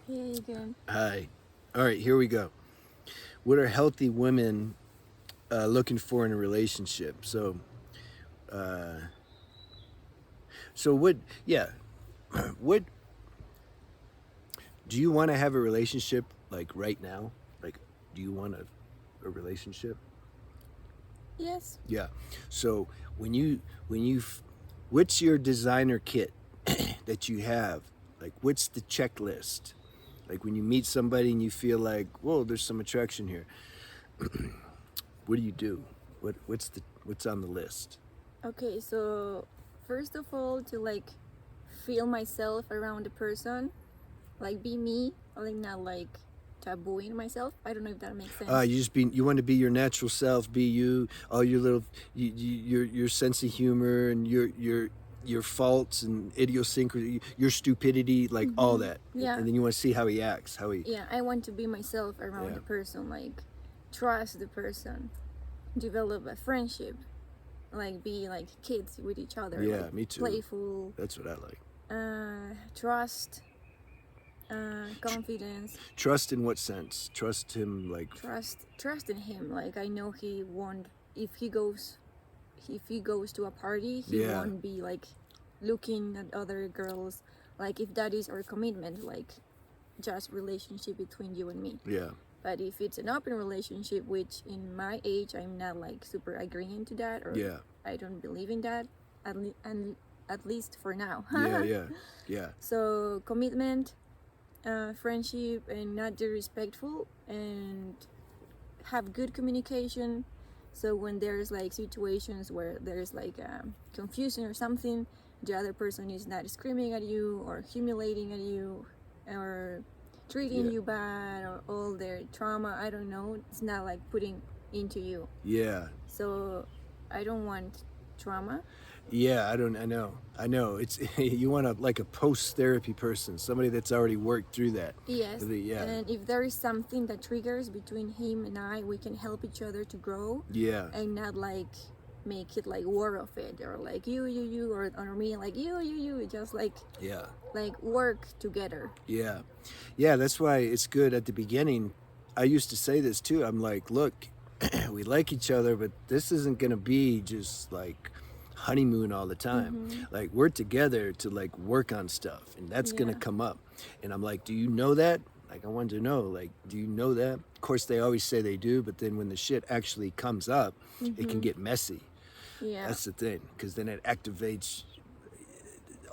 Yeah, you can. Hi. All right, here we go. What are healthy women looking for in a relationship? Uh, so what? Yeah, what do you want to have a relationship like right now? Like, do you want a relationship? Yes. Yeah. So when you, what's your designer kit that you have? Like, what's the checklist? Like when you meet somebody and you feel like, whoa, there's some attraction here. What do you do? What's on the list? Okay, so first of all, to like feel myself around the person, like be me, like not like tabooing myself. I don't know if that makes sense. You want to be your natural self, be you, all your little your sense of humor and your faults and idiosyncrasy, your stupidity, like all Mm-hmm. that, Yeah, and then you want to see how he acts, how he, yeah. I want to be myself around yeah, the person, like trust the person, develop a friendship, like be like kids with each other, yeah, like me too. playful, That's what I like. trust, confidence. Trust in what sense? Trust him, like, Trust in him. Like I know he won't, if he goes to a party, he yeah, won't be like looking at other girls. Like if that is our commitment, like just relationship between you and me. yeah, But if it's an open relationship, which in my age I'm not like super agreeing to that, or yeah, I don't believe in that, and at least for now. yeah, yeah, yeah, So commitment, friendship, and not disrespectful, and have good communication. So when there's like situations where there's like confusion or something, the other person is not screaming at you or humiliating at you or treating yeah, you bad, or all their trauma, I don't know, it's not like putting into you. yeah. So I don't want trauma. Yeah, I don't. I know. It's you want like a post therapy person, somebody that's already worked through that. Yes, Yeah, and if there is something that triggers between him and I, we can help each other to grow, yeah, and not like make it like war of it, or like you, or me like you, just yeah, like work together. yeah, yeah. That's why it's good at the beginning. I used to say this too. I'm like, look, we like each other, but this isn't gonna be just like honeymoon all the time. Mm-hmm. Like we're together to like work on stuff, and that's gonna Yeah. come up. And I'm like, do you know that? Like I wanted to know, like, do you know that? Of course, they always say they do, but then when the shit actually comes up, it can Mm-hmm. get messy. Yeah. That's the thing, because then it activates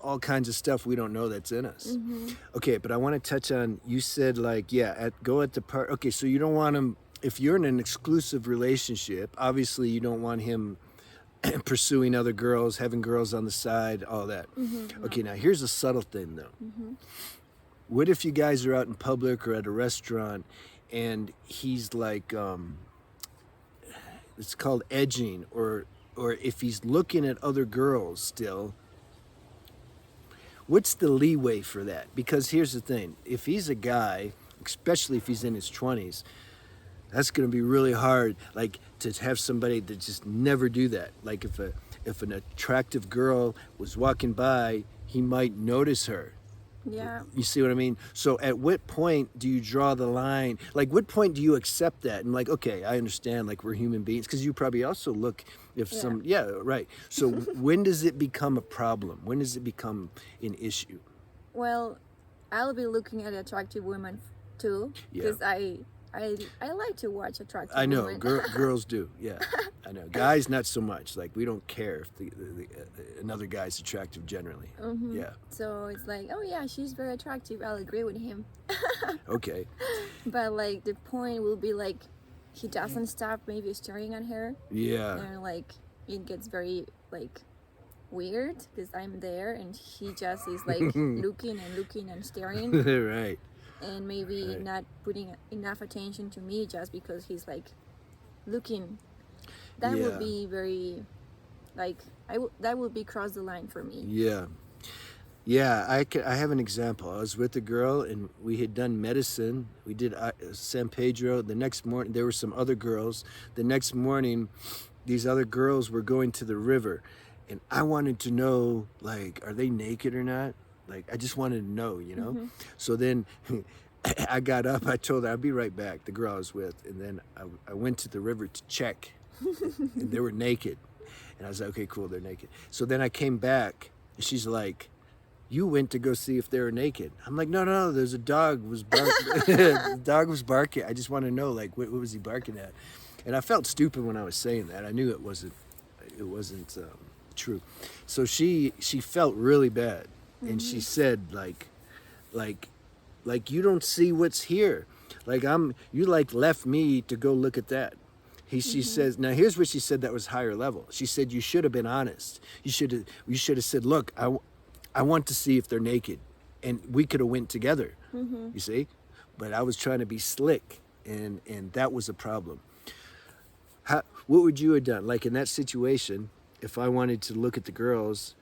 all kinds of stuff we don't know that's in us. Mm-hmm. Okay, but I want to touch on, you said like, yeah, go at the part. Okay, so you don't want him, if you're in an exclusive relationship, obviously you don't want him pursuing other girls, having girls on the side, all that. Mm-hmm. No. Okay, now here's a subtle thing though. Mm-hmm. What if you guys are out in public or at a restaurant and he's like, it's called edging, or if he's looking at other girls still, what's the leeway for that? Because here's the thing, if he's a guy, especially if he's in his 20s, that's going to be really hard, like to have somebody that just never do that. Like if an attractive girl was walking by, he might notice her. Yeah. You see what I mean? So at what point do you draw the line? Like what point do you accept that and like, okay, I understand, like we're human beings, because you probably also look, if Yeah. some, yeah, right. So when does it become a problem? When does it become an issue? Well, I'll be looking at attractive women too, Yeah, because I like to watch attractive I know. women. Girls do. Yeah, I know. Guys, not so much. Like we don't care if another guy's attractive generally. Mm-hmm. Yeah. So it's like, oh yeah, she's very attractive, I'll agree with him. Okay. But like the point will be like he doesn't stop maybe staring at her, Yeah. and like it gets very like weird because I'm there and he just is like looking and staring, Right. and maybe Right. not putting enough attention to me just because he's like looking. That would Yeah. be very like that would be cross the line for me. Yeah. Yeah, I have an example. I was with a girl and we had done medicine. We did San Pedro. The next morning, there were some other girls. The next morning, these other girls were going to the river. And I wanted to know, like, are they naked or not? Like I just wanted to know, you know. So then I got up. I told her I'd be right back. The girl I was with, and then I went to the river to check, and they were naked. And I was like, okay, cool, they're naked. So then I came back, and she's like, you went to go see if they were naked. I'm like, no, there's a dog was barking. The dog was barking. I just want to know, like, what was he barking at? And I felt stupid when I was saying that. I knew it wasn't true. So she felt really bad, and she said, like you don't see what's here. Like you like left me to go look at that. She says, now here's what she said that was higher level. She said, you should have been honest. You should have said, look, I want to see if they're naked, and we could have went together. You see, but I was trying to be slick, and that was a problem. What would you have done? Like in that situation, if I wanted to look at the girls,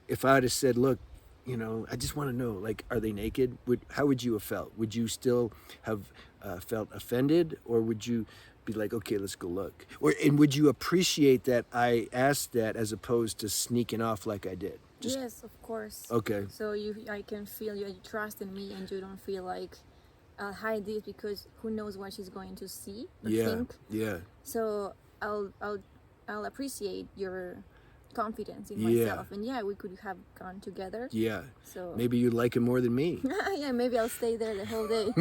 if I would have said, look, you know, I just want to know, like, are they naked? How would you have felt? Would you still have felt offended, or would you be like, okay, let's go look? And would you appreciate that I asked that as opposed to sneaking off like I did? Yes, of course. Okay. So I can feel you trust in me, and you don't feel like I'll hide this because who knows what she's going to see or think. Yeah. So I'll appreciate your confidence in myself, and we could have gone together. Yeah. So maybe you like him more than me. yeah, maybe I'll stay there the whole day.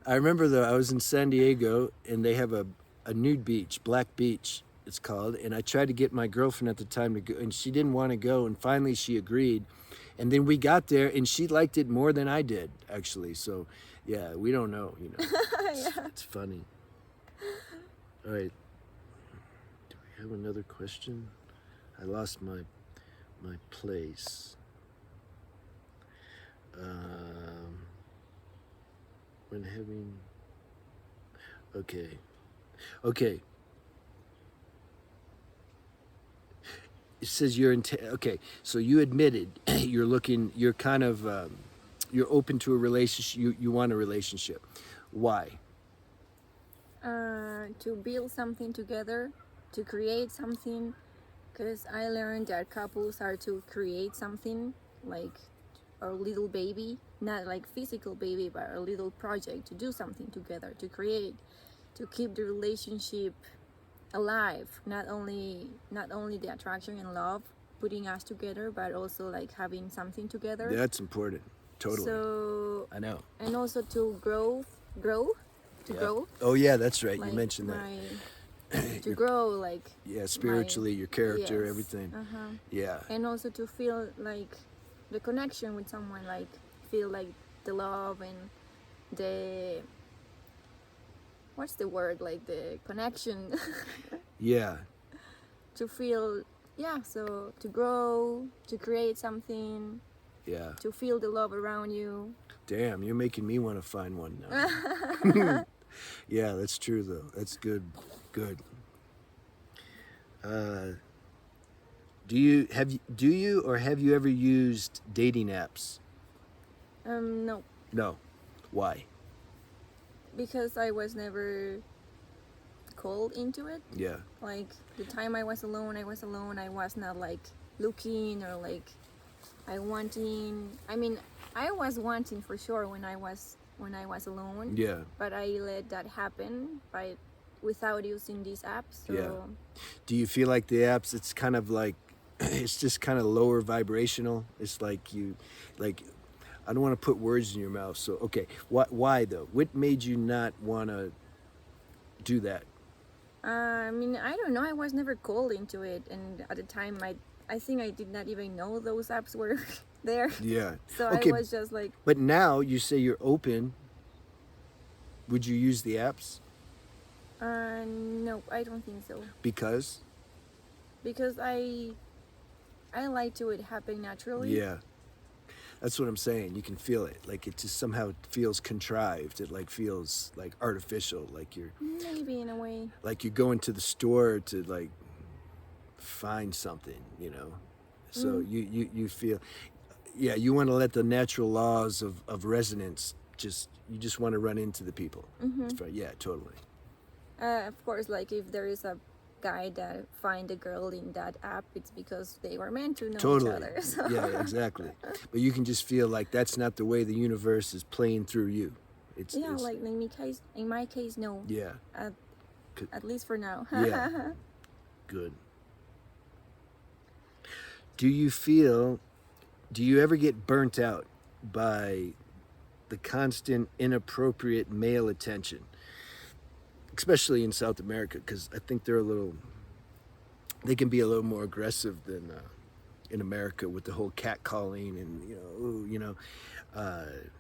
I remember though, I was in San Diego, and they have a nude beach, Black Beach it's called, and I tried to get my girlfriend at the time to go, and she didn't want to go, and finally she agreed, and then we got there, and she liked it more than I did, actually. So yeah, we don't know, you know. It's funny. All right, do we have another question? I lost my place. When having, okay. It says okay, so you admitted you're kind of, you're open to a relationship, you want a relationship. Why? To build something together, to create something, because I learned that couples are to create something, like a little baby, not like physical baby, but a little project, to do something together, to create, to keep the relationship alive, not only the attraction and love putting us together, but also like having something together. That's important. Totally. So I know. And also to grow. Oh yeah, that's right. Like you mentioned that. To grow, like, spiritually, your character, yes, everything. Yeah. And also to feel like the connection with someone, like feel like the love and the, what's the word, like the connection. Yeah. To feel, so to grow, to create something, Yeah. to feel the love around you. Damn, you're making me want to find one now. Yeah, that's true though. That's good. Do you ever used dating apps? No, No. Why? because I was never called into it. Yeah. Like the time I was alone. I was not like looking or like I was wanting for sure when I was alone. Yeah. But I let that happen without using these apps. So Yeah. Do you feel like the apps, it's kind of like, it's just kind of lower vibrational? It's like I don't want to put words in your mouth. So, okay. Why though? What made you not want to do that? I don't know. I was never called into it, and at the time, I think I did not even know those apps were there. Yeah. So Okay. I was just like, But now you say you're open. Would you use the apps? no, I don't think so. Because I like to it happen naturally. Yeah. That's what I'm saying. You can feel it. Like it just somehow feels contrived. It like feels like artificial. Like you're Maybe in a way. like you're going to the store to like find something, you know. So you feel, yeah, you want to let the natural laws of resonance you just want to run into the people. Yeah, totally. Of course, like if there is a guy that find a girl in that app, it's because they were meant to know Totally. each other. So. Yeah, exactly. But you can just feel like that's not the way the universe is playing through you. It's Yeah, it's, like in my case, no. yeah, At least for now. Yeah. Good. Do you ever get burnt out by the constant inappropriate male attention, especially in South America? Because I think they can be a little more aggressive than in America with the whole catcalling and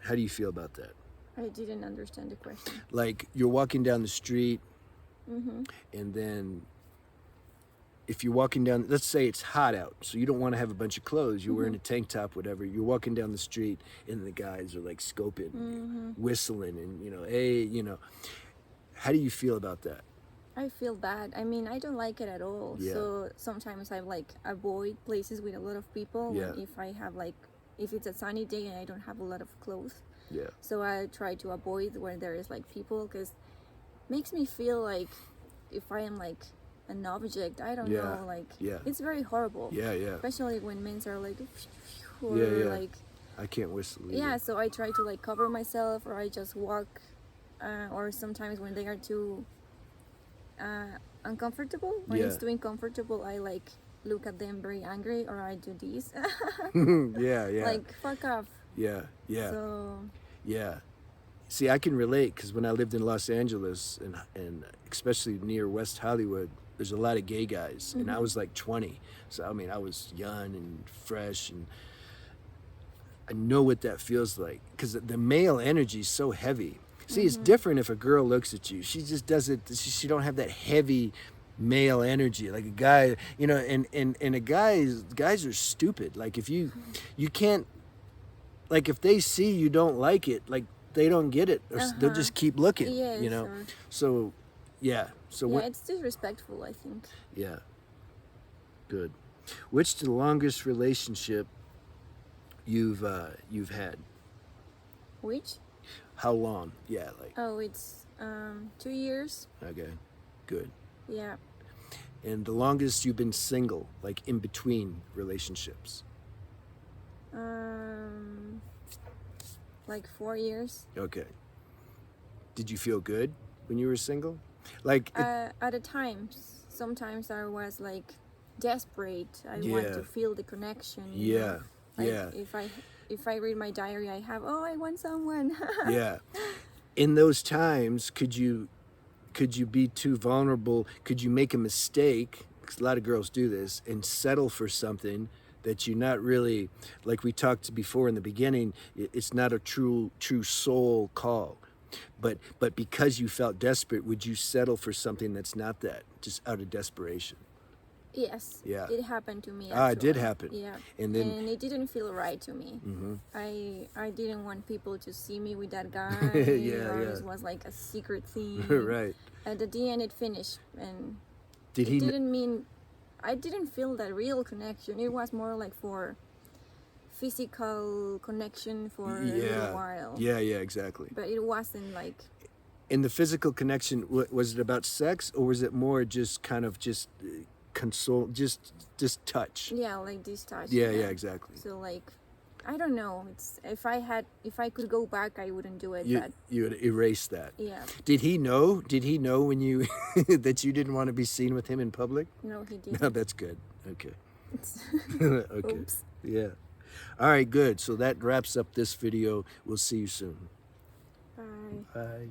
how do you feel about that? I didn't understand the question. Like you're walking down the street, Mm-hmm. and then if you're walking down, let's say it's hot out, so you don't want to have a bunch of clothes, you're wearing a tank top, whatever, you're walking down the street and the guys are like scoping, whistling, and hey, how do you feel about that? I feel bad. I mean, I don't like it at all. Yeah. So sometimes I like avoid places with a lot of people. Yeah. If it's a sunny day and I don't have a lot of clothes. Yeah. So I try to avoid where there is like people, because makes me feel like if I am like an object, I don't Yeah. know, like Yeah. it's very horrible. Yeah, yeah. Especially when men are like, or Yeah, yeah. like, I can't whistle either. yeah. So I try to like cover myself, or I just walk, or sometimes when they are too uncomfortable, when Yeah. it's too uncomfortable, I like look at them very angry, or I do this, Yeah, yeah. like fuck off. Yeah, yeah. So Yeah. See, I can relate because when I lived in Los Angeles and especially near West Hollywood, there's a lot of gay guys, and I was like 20. So I mean, I was young and fresh, and I know what that feels like because the male energy is so heavy. See, it's different if a girl looks at you. She just doesn't. She don't have that heavy male energy like a guy. And a guys are stupid. Like if you can't. Like if they see you don't like it, like they don't get it, or they'll just keep looking. yes, or, So, yeah. So yeah, what? it's disrespectful, I think. Yeah. Good. Which the longest relationship you've had? Which? How long? Yeah. Like. Oh, it's 2 years. Okay. Good. Yeah. And the longest you've been single, like in between relationships? Like 4 years. Okay. Did you feel good when you were single? Like. At a time, sometimes I was like desperate. I want Yeah. to feel the connection. Yeah. Like Yeah. If I read my diary, I have, oh, I want someone. Yeah. In those times, could you be too vulnerable? Could you make a mistake? 'Cause a lot of girls do this and settle for something that you're not really, like we talked before in the beginning. It's not a true soul call, but because you felt desperate, would you settle for something that's not that, just out of desperation? Yes. Yeah. It happened to me. Ah, it did actually. happen. Yeah. And then. And it didn't feel right to me. Mhm. I didn't want people to see me with that guy. Yeah, or yeah. It was like a secret thing. Right. And at the end, it finished, and Did it he? didn't mean. I didn't feel that real connection. It was more like for physical connection for a little while. Yeah. Yeah. Exactly. But it wasn't like. In the physical connection, was it about sex, or was it more just kind of just console, just touch? Yeah, like this touch. Yeah, exactly. So like, I don't know. It's if I could go back, I wouldn't do it. But You would erase that. yeah, Did he know? Did he know when you that you didn't want to be seen with him in public? no, he didn't. No, that's good. Okay. Okay. Oops. Yeah. All right. Good. So that wraps up this video. We'll see you soon. Bye. Bye.